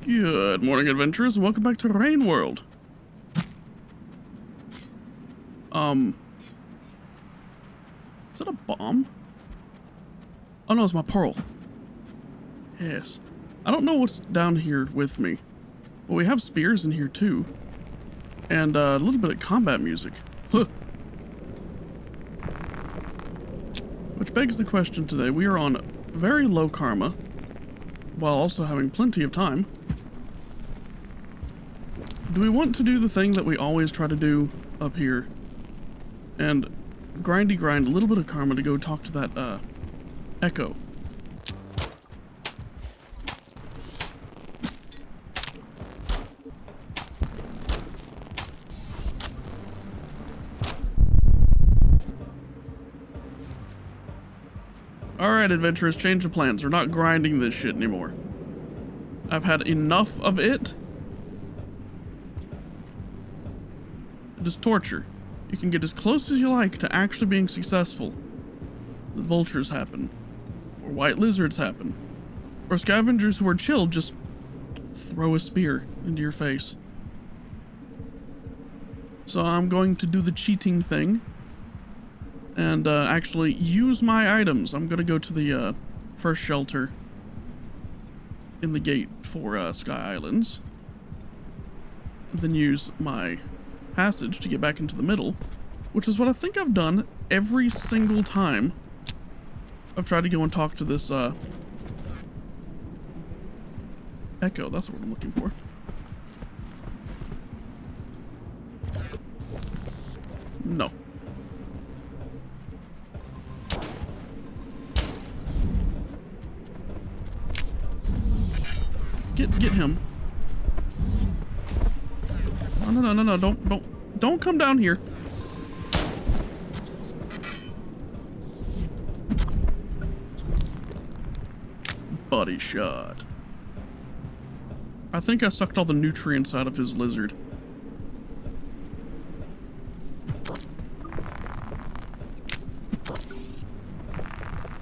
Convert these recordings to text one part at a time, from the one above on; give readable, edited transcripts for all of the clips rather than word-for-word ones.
Good morning, adventurers, and welcome back to Rain World. Is that a bomb? Oh no, it's my pearl. Yes. I don't know what's down here with me. Well, we have spears in here too. And a little bit of combat music. Huh. Which begs the question today. We are on very low karma, while also having plenty of time. Do we want to do the thing that we always try to do up here? And grind a little bit of karma to go talk to that, echo. Alright, adventurers, change of plans. We're not grinding this shit anymore. I've had enough of it. It is torture. You can get as close as you like to actually being successful. The vultures happen. Or white lizards happen. Or scavengers who are chill just throw a spear into your face. So I'm going to do the cheating thing. And actually use my items. I'm gonna go to the first shelter in the gate for Sky Islands. And then use my passage to get back into the middle, which is what I think I've done every single time I've tried to go and talk to this echo. That's what I'm looking for. No. Get him. No, don't come down here. Body shot. I think I sucked all the nutrients out of his lizard.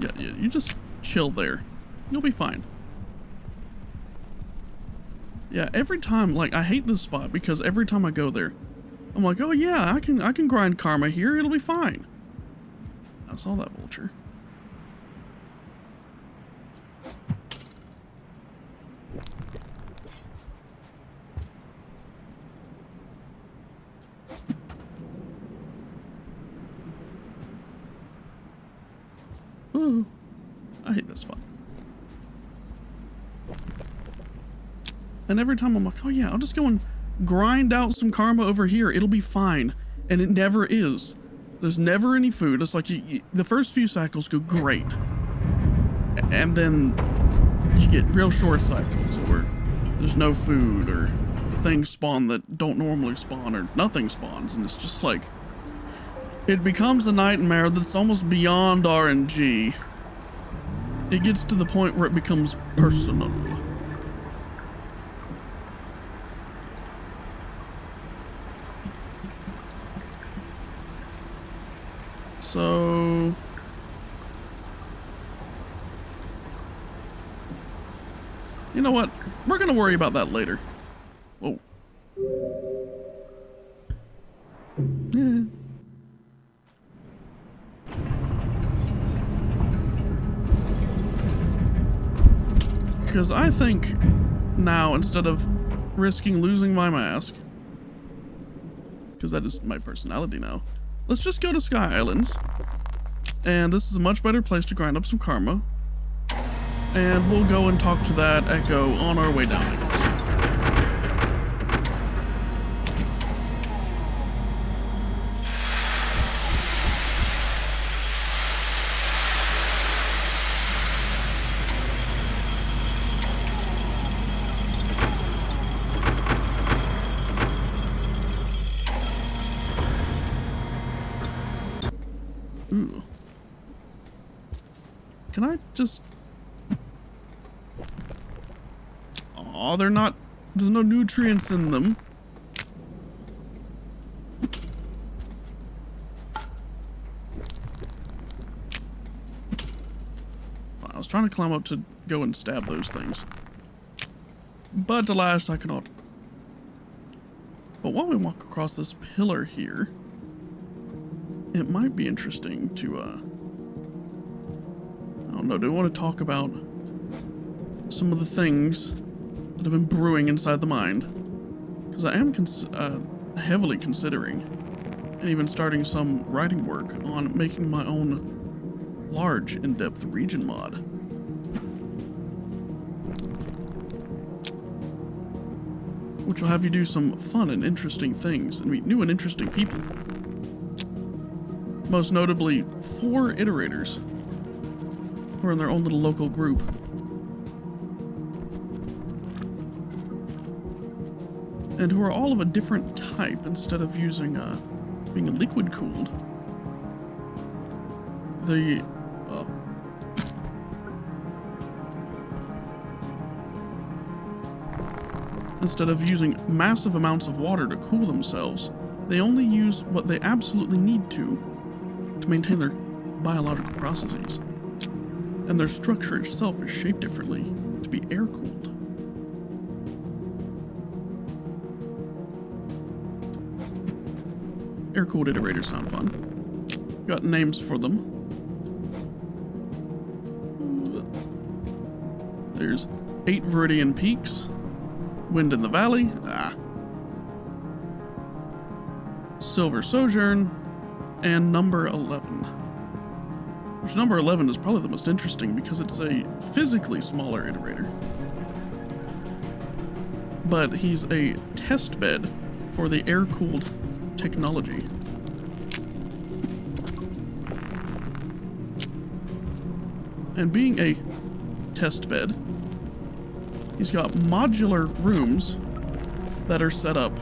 Yeah, you just chill there. You'll be fine. Yeah, every time, like, I hate this spot because every time I go there, I'm like, oh yeah, I can grind karma here, it'll be fine. I saw that vulture. Ooh, I hate this spot. And every time I'm like, oh yeah, I'll just go and grind out some karma over here. It'll be fine. And it never is. There's never any food. It's like the first few cycles go great. And then you get real short cycles where there's no food or things spawn that don't normally spawn or nothing spawns. And it's just like, it becomes a nightmare that's almost beyond RNG. It gets to the point where it becomes personal. So you know what? We're gonna worry about that later. Whoa. Yeah. Because I think now, instead of risking losing my mask, because that is my personality now, let's just go to Sky Islands, and this is a much better place to grind up some karma, and we'll go and talk to that echo on our way down, I guess. Ooh. Can I just... Aw, they're not... There's no nutrients in them. want to climb up to go and stab those things. But alas, I cannot. But while we walk across this pillar here, it might be interesting to, I don't know, do we want to talk about some of the things that have been brewing inside the mind? Because I am heavily considering, and even starting some writing work on making my own large in-depth region mod. Which will have you do some fun and interesting things and meet new and interesting people. Most notably, 4 iterators who are in their own little local group. And who are all of a different type instead of using, being liquid cooled. Instead of using massive amounts of water to cool themselves, they only use what they absolutely need to maintain their biological processes. And their structure itself is shaped differently to be air-cooled. Air-cooled iterators sound fun. Got names for them. There's 8 Viridian Peaks. Wind in the Valley. Silver Sojourn. And number 11. Which number 11 is probably the most interesting because it's a physically smaller iterator. But he's a test bed for the air-cooled technology. And being a test bed, he's got modular rooms that are set up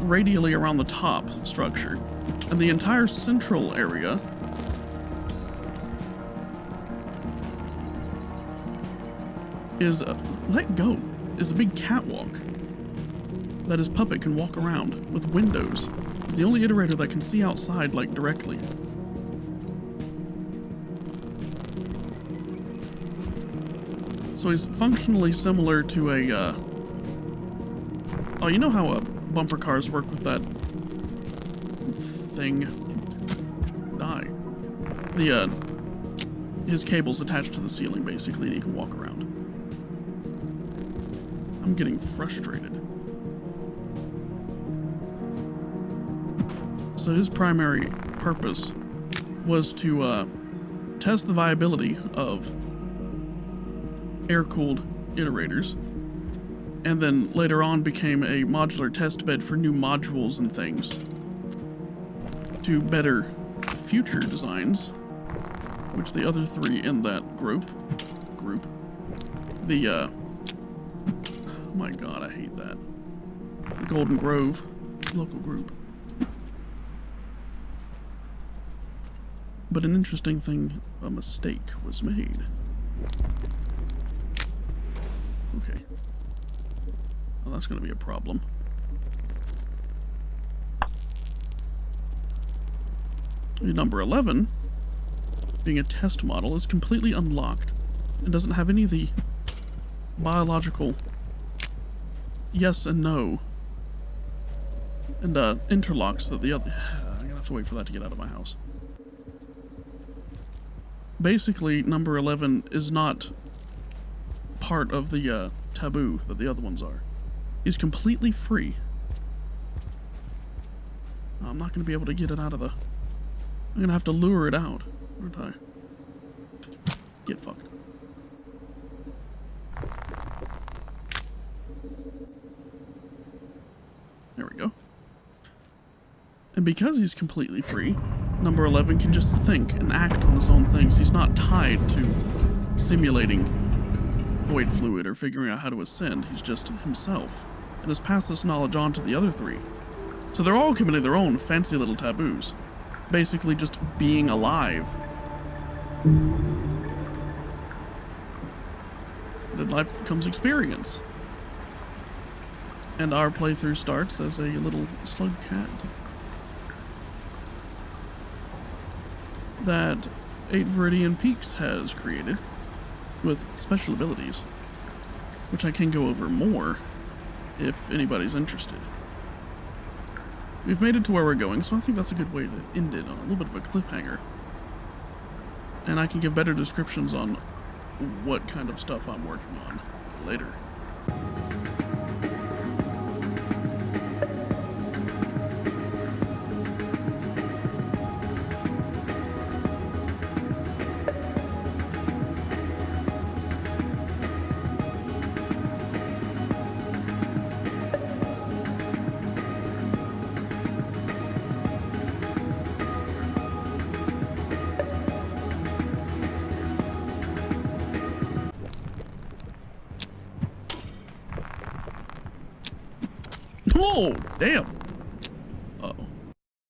radially around the top structure. And the entire central area is let go. Is a big catwalk that his puppet can walk around with windows. He's the only iterator that can see outside, like, directly. So he's functionally similar to a, oh, you know how bumper cars work with that thing? Die. His cable's attached to the ceiling, basically, and he can walk around. I'm getting frustrated. So his primary purpose was to test the viability of air-cooled iterators, and then later on became a modular test bed for new modules and things to better future designs, which the other 3 in that group, oh my god, I hate that. The Golden Grove local group. But an interesting thing, a mistake was made. Okay. Well, that's going to be a problem. Number 11, being a test model, is completely unlocked and doesn't have any of the biological yes and no and interlocks that the other... I'm going to have to wait for that to get out of my house. Basically, number 11 is not part of the taboo that the other ones are. He's completely free. I'm not going to be able to get it out of the... I'm going to have to lure it out, aren't I? Get fucked. There we go. And because he's completely free, number 11 can just think and act on his own things. He's not tied to simulating void fluid or figuring out how to ascend. He's just himself, and has passed this knowledge on to the other 3. So they're all committing their own fancy little taboos. Basically just being alive. And in life comes experience. And our playthrough starts as a little slug cat that 8 Viridian Peaks has created with special abilities, which I can go over more if anybody's interested. We've made it to where we're going, so I think that's a good way to end it on a little bit of a cliffhanger. And I can give better descriptions on what kind of stuff I'm working on later. Oh, damn.